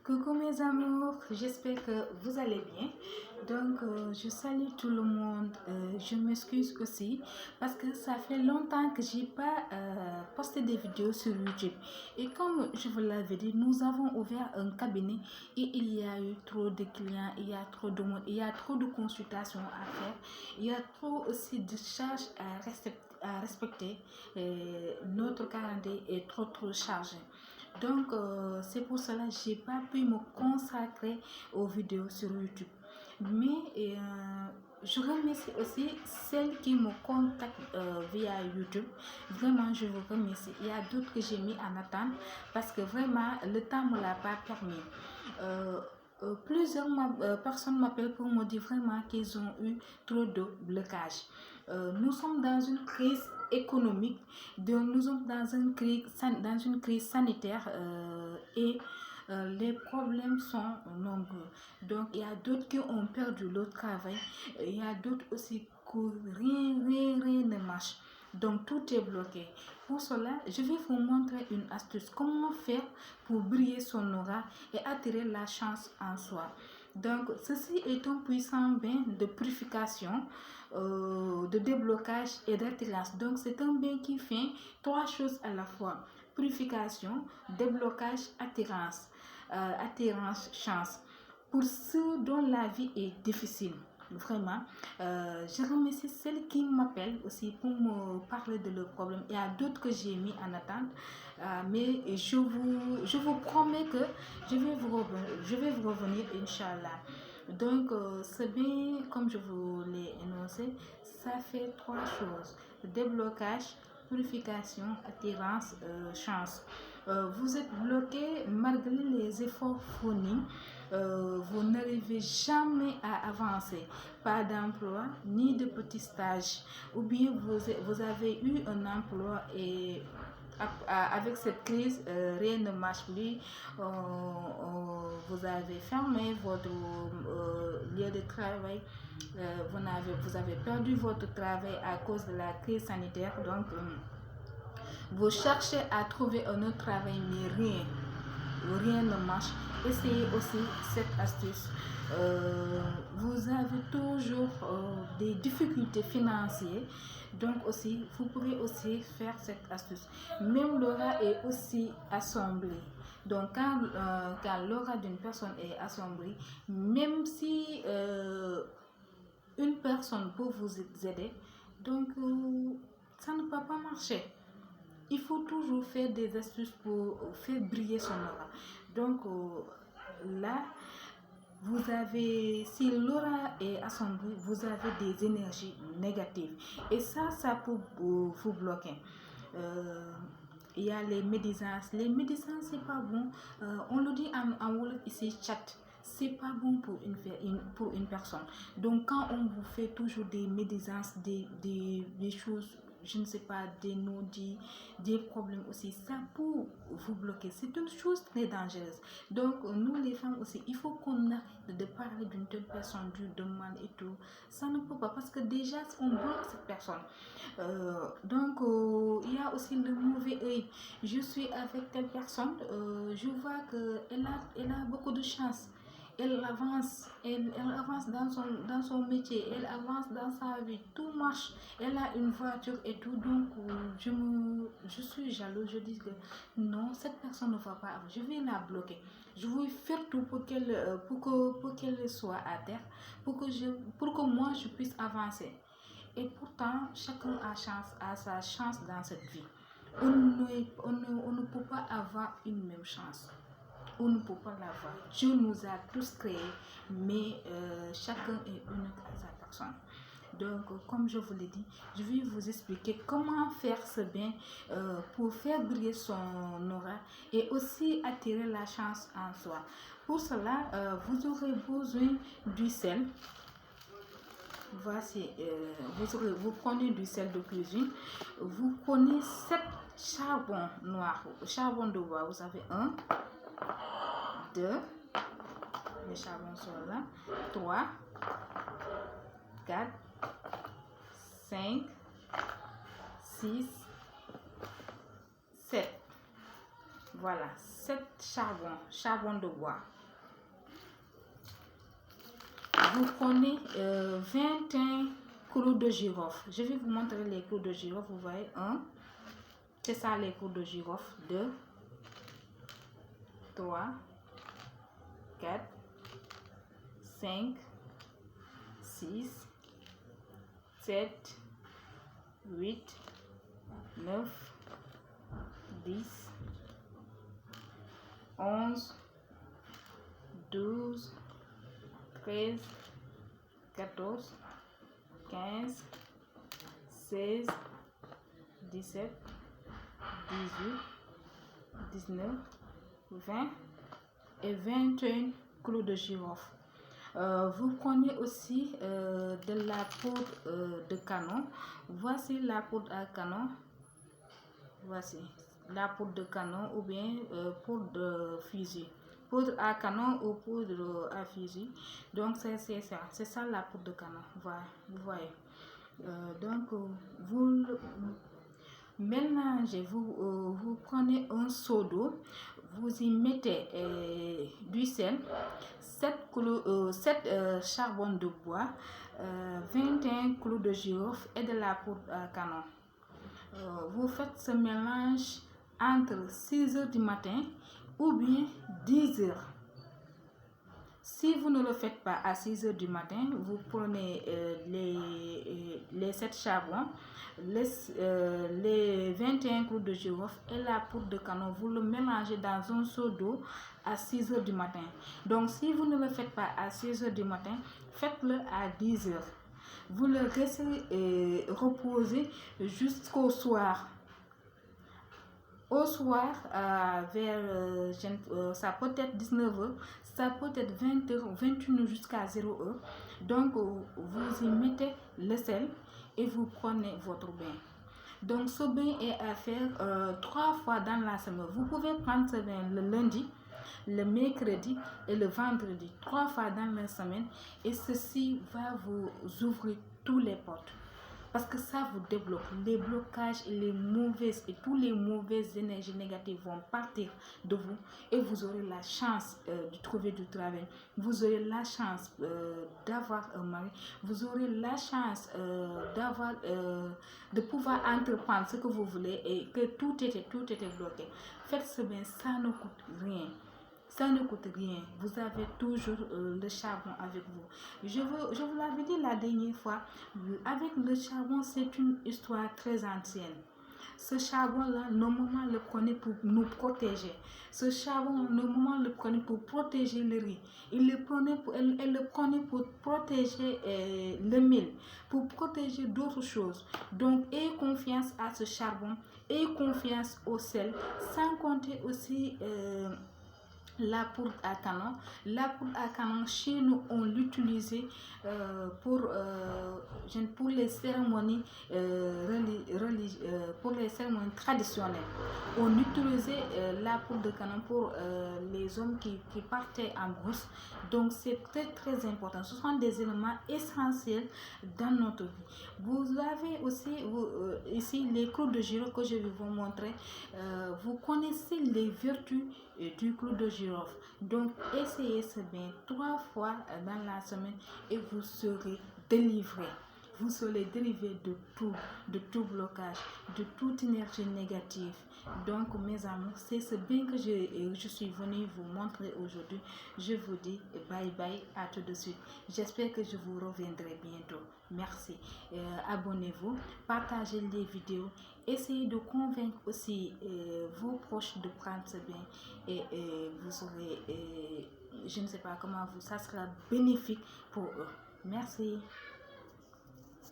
Coucou mes amours, j'espère que vous allez bien. Donc, je salue tout le monde. Je m'excuse aussi parce que ça fait longtemps que j'ai pas posté des vidéos sur YouTube. Et comme je vous l'avais dit, nous avons ouvert un cabinet et il y a eu trop de clients, il y a trop de monde, il y a trop de consultations à faire, il y a trop aussi de charges à respecter. Notre calendrier est trop chargé. Donc, c'est pour cela que je n'ai pas pu me consacrer aux vidéos sur YouTube. Mais je remercie aussi celles qui me contactent via YouTube. Vraiment, je vous remercie. Il y a d'autres que j'ai mis en attente parce que vraiment, le temps ne me l'a pas permis. Plusieurs personnes m'appellent pour me dire vraiment qu'ils ont eu trop de blocages. Nous sommes dans une crise économique, donc nous sommes dans une crise sanitaire et les problèmes sont nombreux. Donc il y a d'autres qui ont perdu leur travail, il y a d'autres aussi que rien ne marche. Donc tout est bloqué. Pour cela, je vais vous montrer une astuce. Comment faire pour briller son aura et attirer la chance en soi. Donc ceci est un puissant bain de purification, de déblocage et d'attirance. Donc c'est un bain qui fait trois choses à la fois: purification, déblocage, attirance, chance. Pour ceux dont la vie est difficile, vraiment, je remercie celles qui m'appellent aussi pour me parler de leurs problèmes. Il y a d'autres que j'ai mis en attente, mais je vous promets que je vais vous revenir, Inch'Allah. Donc, c'est bien, comme je vous l'ai énoncé, ça fait trois choses: déblocage, purification, attirance, chance. Vous êtes bloqué malgré les efforts fournis. Vous n'arrivez jamais à avancer. Pas d'emploi ni de petit stage. Ou bien vous avez eu un emploi et avec cette crise, rien ne marche plus. Vous avez fermé votre lieu de travail. Vous avez perdu votre travail à cause de la crise sanitaire. Donc, vous cherchez à trouver un autre travail, mais rien ne marche. Essayez aussi cette astuce. Vous avez toujours des difficultés financières, donc aussi vous pourrez aussi faire cette astuce. Même l'aura est aussi assemblée. Donc quand l'aura d'une personne est assemblée, même si une personne peut vous aider, donc ça ne peut pas marcher. Il faut toujours faire des astuces pour faire briller son aura. Donc là, vous avez, si l'aura est assemblée, vous avez des énergies négatives. Et ça peut vous bloquer. Il y a les médisances. Les médisances, c'est pas bon. On le dit en Wolof ici, chat. C'est pas bon pour une personne. Donc quand on vous fait toujours des médisances, des choses, je ne sais pas, des non-dits, des problèmes aussi, ça peut vous bloquer. C'est une chose très dangereuse. Donc nous les femmes aussi, il faut qu'on arrête de parler d'une telle personne, du demande et tout. Ça ne peut pas, parce que déjà on bloque cette personne. Donc il y a aussi le mauvais œil. Je suis avec telle personne, je vois qu'elle a beaucoup de chance. Elle avance dans son métier, elle avance dans sa vie, tout marche, elle a une voiture et tout. Donc je suis jalouse, je dis que non, cette personne ne va pas, je vais la bloquer. Je vais faire tout pour qu'elle soit à terre, pour que moi je puisse avancer. Et pourtant, chacun a sa chance dans cette vie. On ne peut pas avoir une même chance. On ne peut pas l'avoir. Dieu nous a tous créés, mais chacun est unique à sa personne. Donc, comme je vous l'ai dit, je vais vous expliquer comment faire ce bain pour faire briller son aura et aussi attirer la chance en soi. Pour cela, vous aurez besoin du sel. Voici, vous prenez du sel de cuisine, vous prenez 7 charbons noirs, charbon de bois, vous avez 1, 2, les charbons sont là, 3, 4, 5, 6, 7. Voilà, 7 charbon de bois. Vous prenez 21 clous de girofle. Je vais vous montrer les clous de girofle. Vous voyez, 1, c'est ça les clous de girofle. 2, 3, 4, 5, 6, 7, 8, 9, 10, 11, 12, 13, 14, 15, 16, 17, 18, 19, 20 et 21 clous de girofle. Vous prenez aussi de la poudre de canon. Voici la poudre à canon. Voici la poudre de canon ou bien poudre de fusil. Poudre à canon ou poudre à fusil. Donc c'est ça la poudre de canon. Voilà, vous voyez. Donc vous mélangez, vous prenez un seau d'eau, vous y mettez du sel, 7 charbons de bois, 21 clous de girofle et de la poudre à canon. Vous faites ce mélange entre 6 h du matin ou bien 10 h. Si vous ne le faites pas à 6 h du matin, vous prenez les 7 charbons, les 21 clous de girofle et la poudre de canon. Vous le mélangez dans un seau d'eau à 6 h du matin. Donc si vous ne le faites pas à 6 h du matin, faites-le à 10 h. Vous le laissez reposer jusqu'au soir. Au soir, vers ça peut être 19 h, ça peut être 20 h, 21 h jusqu'à 0 h. Donc, vous y mettez le sel et vous prenez votre bain. Donc, ce bain est à faire 3 fois dans la semaine. Vous pouvez prendre ce bain le lundi, le mercredi et le vendredi, 3 fois dans la semaine. Et ceci va vous ouvrir toutes les portes. Parce que ça vous débloque les blocages et les mauvaises et toutes les mauvaises énergies négatives vont partir de vous et vous aurez la chance de trouver du travail. Vous aurez la chance d'avoir un mari. Vous aurez la chance de pouvoir entreprendre ce que vous voulez et que tout était bloqué. Faites ce bien, ça ne coûte rien. Ça ne coûte rien. Vous avez toujours le charbon avec vous. Je vous l'avais dit la dernière fois, avec le charbon, c'est une histoire très ancienne. Ce charbon-là, normalement, le prenait pour nous protéger. Ce charbon, normalement, le prenait pour protéger le riz. Elle le prenait pour protéger le mil, pour protéger d'autres choses. Donc, ayez confiance à ce charbon, ayez confiance au sel, sans compter aussi la poudre à canon. La poudre à canon, chez nous, on l'utilisait pour les cérémonies pour les cérémonies traditionnelles. On utilisait la poudre de canon pour les hommes qui partaient en brousse. Donc c'est très important. Ce sont des éléments essentiels dans notre vie. Vous avez aussi ici les clous de girofle que je vais vous montrer. Vous connaissez les vertus du clou de girofle. Donc essayez ce bain 3 fois dans la semaine et vous serez délivré. Vous serez délivré de tout blocage, de toute énergie négative. Donc mes amours, c'est ce bain que je suis venue vous montrer aujourd'hui. Je vous dis bye bye, à tout de suite. J'espère que je vous reviendrai bientôt. Merci. Abonnez-vous, partagez les vidéos, essayez de convaincre aussi vos proches de prendre ce bain et vous saurez, je ne sais pas comment ça sera bénéfique pour eux. Merci.